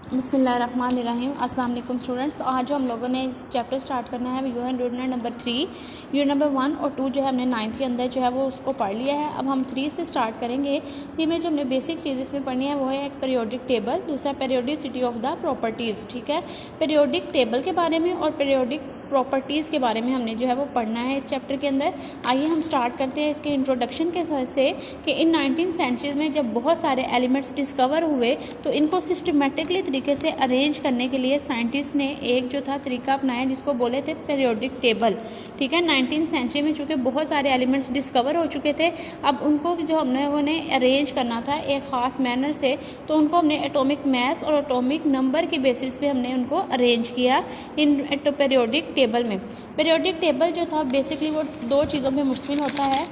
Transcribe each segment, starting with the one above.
बिस्मिल्लाहिर्रहमानिर्रहीम। अस्सलाम वालेकुम स्टूडेंट्स। आज जो हम लोगों ने चैप्टर स्टार्ट करना है वो है यूनिट नंबर 3। यूनिट नंबर 1 और 2 जो है हमने 9th के अंदर जो है वो उसको पढ़ लिया है। अब हम 3 से स्टार्ट करेंगे। 3 में जो हमने बेसिक चीज़ इसमें पढ़नी है वो है एक पीरियोडिक टेबल, दूसरा पीरियोडिसिटी ऑफ द प्रॉपर्टीज़। ठीक है, पीरियोडिक टेबल के बारे में और पीरियोडिक प्रॉपर्टीज़ के बारे में हमने जो है वो पढ़ना है इस चैप्टर के अंदर। आइए हम स्टार्ट करते हैं इसके इंट्रोडक्शन के साथ से कि इन 19th सेंचुरी में जब बहुत सारे एलिमेंट्स डिस्कवर हुए तो इनको सिस्टमेटिकली तरीके से अरेंज करने के लिए साइंटिस्ट ने एक जो था तरीका अपनाया जिसको बोले थे पीरियोडिक टेबल। ठीक है, 19th सेंचुरी में चूँकि बहुत सारे एलिमेंट्स डिस्कवर हो चुके थे, अब उनको जो हमने उन्हें अरेंज करना था एक ख़ास मैनर से, तो उनको हमने एटॉमिक मास और एटॉमिक नंबर की बेसिस पे हमने उनको अरेंज किया इन पीरियोडिक टेबल में। पीरियोडिक टेबल जो था बेसिकली वो दो चीज़ों पे मुश्तमिल होता है,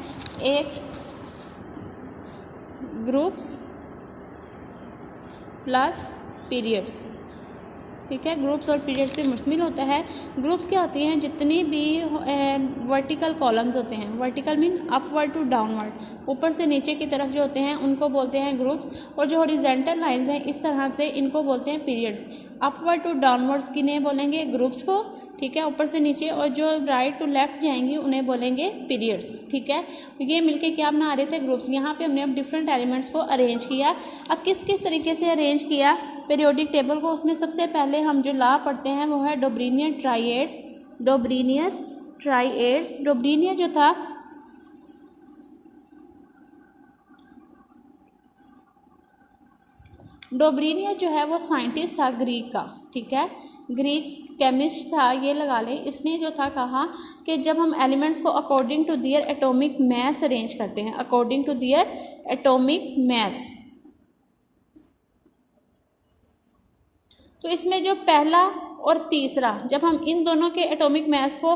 एक ग्रुप्स प्लस पीरियड्स। ठीक है, ग्रुप्स और पीरियड्स पे मुश्तमिल होता है। ग्रुप्स क्या होती हैं, जितनी भी वर्टिकल कॉलम्स होते हैं, vertical mean upward to downward, ऊपर से नीचे की तरफ जो होते हैं उनको बोलते हैं ग्रुप्स, और जो हॉरिजॉन्टल लाइंस हैं इस तरह से इनको बोलते हैं पीरियड्स। अपवर्ड टू डाउनवर्ड्स किन्हें बोलेंगे, ग्रुप्स को। ठीक है, ऊपर से नीचे, और जो राइट टू लेफ्ट जाएंगी उन्हें बोलेंगे पीरियड्स। ठीक है, ये मिलके क्या बना रहे थे, ग्रुप्स। यहाँ पे हमने अब डिफरेंट एलिमेंट्स को अरेंज किया। अब किस किस तरीके से अरेंज किया पीरियोडिक टेबल को, उसमें सबसे पहले हम जो लॉ पढ़ते हैं वो है डोब्रीनियर ट्राइएड्स। डोब्रीनियर जो था डोब्रीनियर जो है वो साइंटिस्ट था ग्रीक का। ठीक है, ग्रीक केमिस्ट था, ये लगा लें। इसने जो था कहा कि जब हम एलिमेंट्स को according to their atomic mass arrange करते हैं, according to their atomic mass, तो इसमें जो पहला और तीसरा, जब हम इन दोनों के एटॉमिक मास को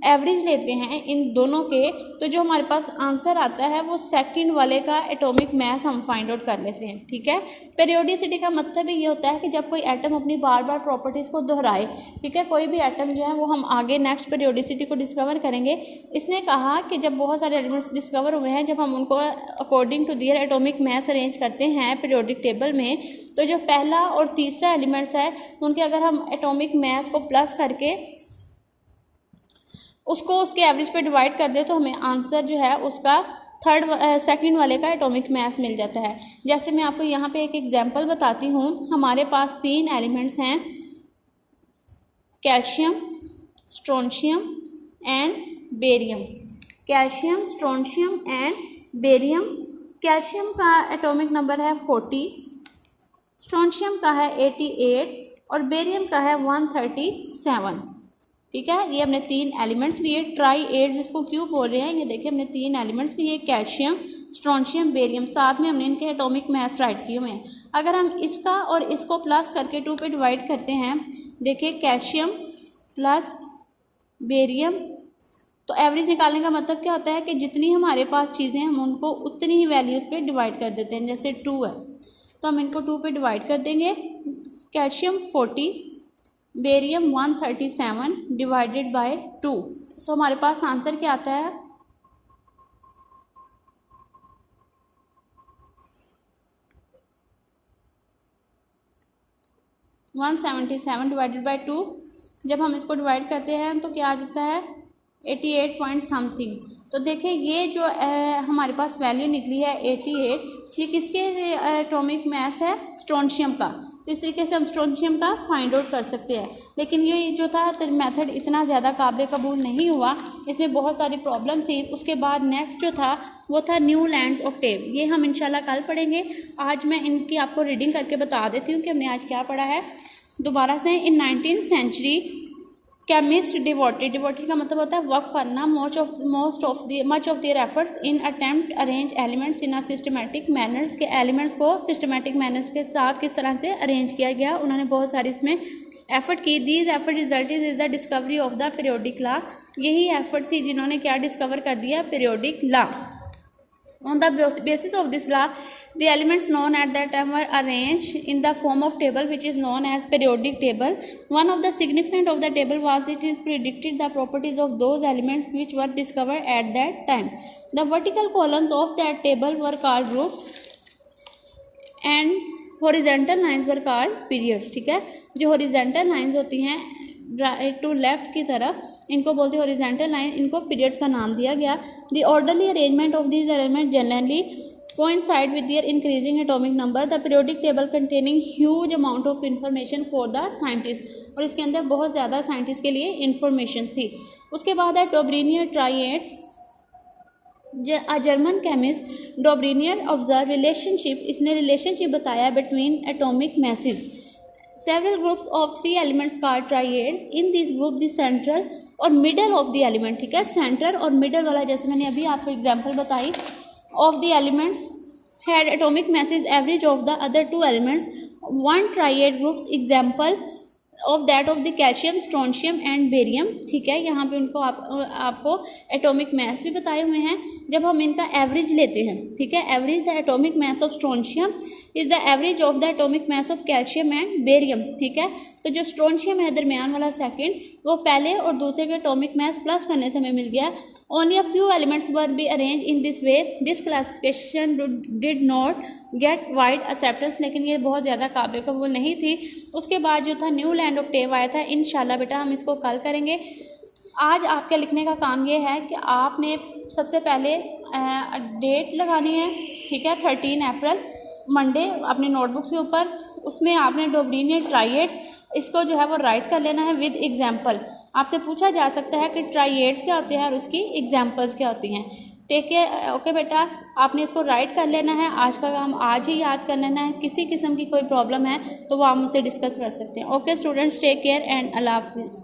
एवरेज लेते हैं इन दोनों के, तो जो हमारे पास आंसर आता है वो सेकंड वाले का एटॉमिक मास हम फाइंड आउट कर लेते हैं। ठीक है, पीरियोडिसिटी का मतलब ही ये होता है कि जब कोई एटम अपनी बार बार प्रॉपर्टीज़ को दोहराए। ठीक है, कोई भी एटम जो है वो हम आगे नेक्स्ट पीरियोडिसिटी को डिस्कवर करेंगे। इसने कहा कि जब बहुत सारे एलिमेंट्स डिस्कवर हुए हैं, जब हम उनको according to their atomic mass arrange करते हैं पीरियोडिक टेबल में, तो जो पहला और तीसरा एलिमेंट्स है उनके अगर हम एटॉमिक मास को प्लस करके उसको उसके एवरेज पे डिवाइड कर दे तो हमें आंसर जो है उसका सेकंड वाले का एटॉमिक मास मिल जाता है। जैसे मैं आपको यहाँ पे एक एग्जांपल बताती हूँ। हमारे पास 3 एलिमेंट्स हैं, calcium, strontium and barium. Calcium, strontium and barium. Calcium का एटॉमिक नंबर है 40, स्ट्रोंशियम का है 88 और बेरियम का है 137। ठीक है, ये हमने 3 एलिमेंट्स लिए। ट्राई एड जिसको क्यों बोल रहे हैं, ये देखिए हमने 3 एलिमेंट्स लिए, कैल्शियम, स्ट्रोंशियम, बेरियम, साथ में हमने इनके एटॉमिक मास राइट किए हुए हैं। अगर हम इसका और इसको प्लस करके 2 पे डिवाइड करते हैं, देखिए कैल्शियम प्लस बेरियम, तो एवरेज निकालने का मतलब क्या होता है कि जितनी हमारे पास चीज़ें हम उनको उतनी ही वैल्यूज़ पे डिवाइड कर देते हैं। जैसे 2 है तो हम इनको 2 पे डिवाइड कर देंगे। कैल्शियम 40, बेरियम 137 डिवाइडेड बाय 2, तो हमारे पास आंसर क्या आता है, वन 177 डिवाइडेड बाई 2। जब हम इसको डिवाइड करते हैं तो क्या आ जाता है 88 पॉइंट समथिंग। तो देखिए ये जो हमारे पास वैल्यू निकली है 88, ये किसके एटॉमिक मास है, स्ट्रोंशियम का। तो इस तरीके से हम स्ट्रोंशियम का फाइंड आउट कर सकते हैं। लेकिन ये जो था मेथड इतना ज़्यादा काबिल कबूल नहीं हुआ, इसमें बहुत सारी प्रॉब्लम थी। उसके बाद नेक्स्ट जो था वो था न्यूलैंड्स ऑक्टेव। ये हम इंशाल्लाह कल पढ़ेंगे। आज मैं इनकी आपको रीडिंग करके बता देती हूँ कि हमने आज क्या पढ़ा है दोबारा से। इन 19th सेंचुरी केमिस्ट डिवोटेड का मतलब होता है वक्फ करना, much of their efforts in attempt arrange elements in a systematic manners, के एलिमेंट्स को सिस्टमेटिक मैनर्स के साथ किस तरह से अरेंज किया गया, उन्होंने बहुत सारी इसमें एफर्ट की। These effort resulted is the discovery of the periodic law. यही एफर्ट थी जिन्होंने क्या डिस्कवर कर दिया, periodic law. On the basis of this law, the elements known at that time were arranged in the form of table which is known as periodic table. One of the significant of the table was it is predicted the properties of those elements which were discovered at that time. The vertical columns of that table were called groups and horizontal lines were called periods, ठीक है। जो horizontal lines होती हैं right to left की तरफ, इनको बोलते हैं हॉरिजेंटल लाइन, इनको पीरियड्स का नाम दिया गया। The orderly arrangement of these element generally coincide with their increasing atomic number. The periodic table containing huge amount of information for the scientists, और इसके अंदर बहुत ज़्यादा साइंटिस्ट के लिए इंफॉर्मेशन थी। उसके बाद है डोब्रिनियर ट्राइएड्स। जर्मन केमिस्ट डोब्रिनियर ऑब्जर्व रिलेशनशिप, इसने रिलेशनशिप बताया between atomic message. Several groups of 3 elements called triads. In this group the central और middle of the element, ठीक है, सेंटर और मिडल वाला, जैसे मैंने अभी आपको एग्जांपल बताई, of the elements had atomic masses average of the other 2 elements. One triad groups example of that of the calcium, strontium and barium, ठीक है। यहाँ पे उनको आपको एटॉमिक मैस भी बताए हुए हैं। जब हम इनका एवरेज लेते हैं, ठीक है, average the atomic mass of strontium is the average of the atomic mass of calcium and barium, ठीक है। तो जो स्ट्रोंशियम है दरमियान वाला सेकंड, वो पहले और दूसरे के एटॉमिक मैस प्लस करने से हमें मिल गया। Only a few elements were be arrange in this way. This classification did not gate wide acceptance, लेकिन ये बहुत ज़्यादा काबिल कबूल नहीं थी। उसके बाद जो था न्यू लैंड ऑक्टेव आया था। इंशाल्लाह बेटा हम इसको कल करेंगे। आज आपके लिखने का काम ये है कि आपने सबसे पहले डेट लगानी है, ठीक है, 13 अप्रैल मंडे अपनी नोटबुक्स के ऊपर। उसमें आपने डोब्रिनियर ट्राइएड्स इसको जो है वो राइट कर लेना है विद एग्जाम्पल। आपसे पूछा जा सकता है कि ट्राइएड्स क्या होते हैं और उसकी एग्जाम्पल्स क्या होती हैं। टेक केयर, ओके बेटा, आपने इसको राइट कर लेना है। आज का काम आज ही याद कर लेना है। किसी किस्म की कोई प्रॉब्लम है तो वो आप मुझसे डिस्कस कर सकते हैं। Okay students, take care and अल्लाह हाफिज़।